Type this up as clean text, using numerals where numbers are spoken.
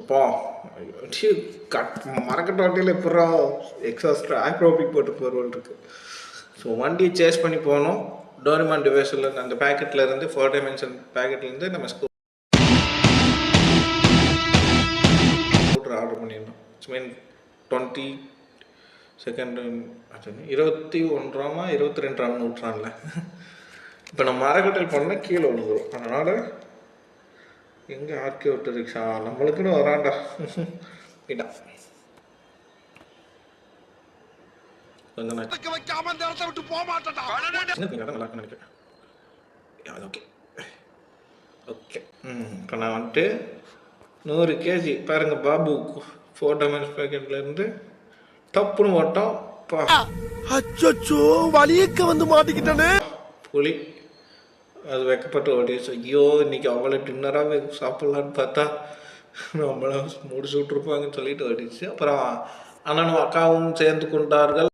அப்பா கட் மறக்கட்ட வண்டியில் எப்படா எக்ஸாஸ்ட் ஆக்ரோபிக் போட்டு போகிறவள் இருக்கு. ஸோ வண்டியை சேஸ் பண்ணி போனோம். டோரிமான் டிவைஸில் அந்த பேக்கெட்டில் இருந்து 4 டைமென்ஷன் பேக்கெட்லேருந்து நம்ம ஸ்கூட்டர் ஆர்டர் பண்ணியிருந்தோம். இட்ஸ் மீன் 22nd 21ஆமா 22ஆம் நூற்றாண்டில். இப்போ நம்ம மரக்கட்டையில் பண்ணால் கீழே விழுந்துடும். அதனால் எங்கே ஆர்கே விட்டு ரிக்ஷா நம்மளுக்குன்னு வராண்டா கிட்டா கொஞ்சம் நல்லா நினைக்கிறேன். Okay okay. இப்போ நான் வந்துட்டு 100 kg பாருங்கள் பாபு 4 டைமென்ஷன் பேக்கெட்லேருந்து டப்புன்னு ஓட்டம். அச்சோ வலியக்க வந்து மாட்டிக்கிட்டானே புலி அது வைக்கப்பட்டு ஓடிச்சு. ஐயோ இன்னைக்கு அவ்வளோ டின்னராக சாப்பிட்லான்னு பார்த்தா நம்மள முடிச்சு விட்ருப்பாங்கன்னு சொல்லிட்டு ஓடிச்சு. அப்புறம் அண்ணனும் அக்காவும் சேர்ந்து கொண்டார்கள்.